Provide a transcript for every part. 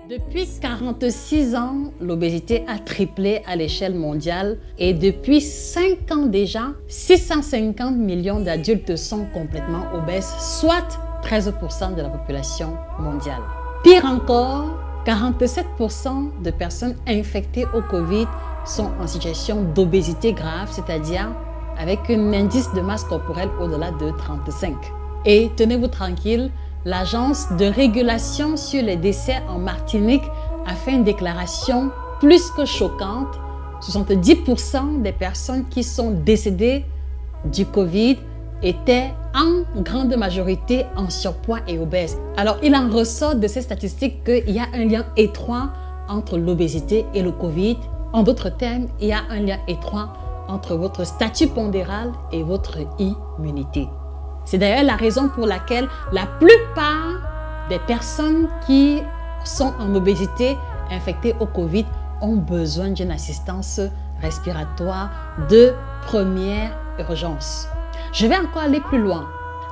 Depuis 46 ans, l'obésité a triplé à l'échelle mondiale et depuis 5 ans déjà, 650 millions d'adultes sont complètement obèses, soit 13% de la population mondiale. Pire encore, 47% de personnes infectées au Covid sont en situation d'obésité grave, c'est-à-dire avec un indice de masse corporelle au-delà de 35. Et tenez-vous tranquille, l'Agence de régulation sur les décès en Martinique a fait une déclaration plus que choquante. 70% des personnes qui sont décédées du Covid étaient en grande majorité en surpoids et obèses. Alors, il en ressort de ces statistiques qu'il y a un lien étroit entre l'obésité et le Covid. En d'autres termes, il y a un lien étroit entre votre statut pondéral et votre immunité. C'est d'ailleurs la raison pour laquelle la plupart des personnes qui sont en obésité infectées au Covid ont besoin d'une assistance respiratoire de première urgence. Je vais encore aller plus loin.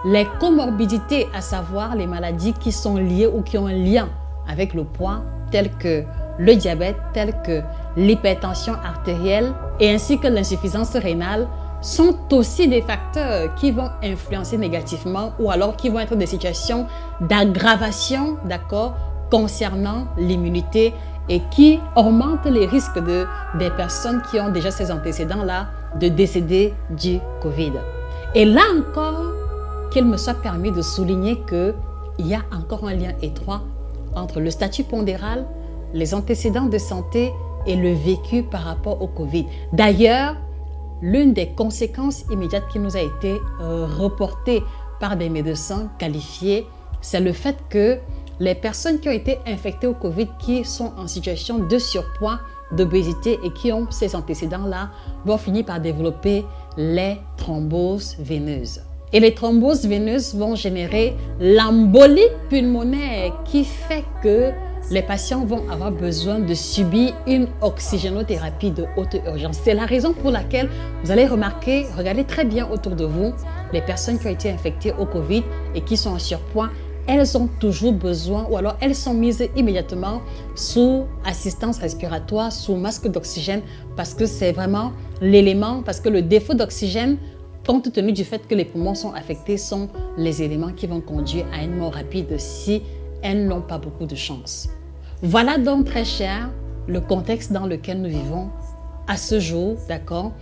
Les comorbidités, à savoir les maladies qui sont liées ou qui ont un lien avec le poids, telles que le diabète, telles que l'hypertension artérielle et ainsi que l'insuffisance rénale, sont aussi des facteurs qui vont influencer négativement ou alors qui vont être des situations d'aggravation, d'accord, concernant l'immunité et qui augmentent les risques des personnes qui ont déjà ces antécédents-là de décéder du Covid. Et là encore, qu'il me soit permis de souligner qu'il y a encore un lien étroit entre le statut pondéral, les antécédents de santé et le vécu par rapport au Covid. D'ailleurs, l'une des conséquences immédiates qui nous a été reportée par des médecins qualifiés, c'est le fait que les personnes qui ont été infectées au Covid, qui sont en situation de surpoids, d'obésité et qui ont ces antécédents-là, vont finir par développer les thromboses veineuses. Et les thromboses veineuses vont générer l'embolie pulmonaire qui fait que les patients vont avoir besoin de subir une oxygénothérapie de haute urgence. C'est la raison pour laquelle vous allez remarquer, regardez très bien autour de vous, les personnes qui ont été infectées au Covid et qui sont en surpoids, elles ont toujours besoin ou alors elles sont mises immédiatement sous assistance respiratoire, sous masque d'oxygène parce que c'est vraiment l'élément, parce que le défaut d'oxygène, compte tenu du fait que les poumons sont affectés, sont les éléments qui vont conduire à une mort rapide si elles n'ont pas beaucoup de chance. Voilà donc, très cher, le contexte dans lequel nous vivons à ce jour, d'accord?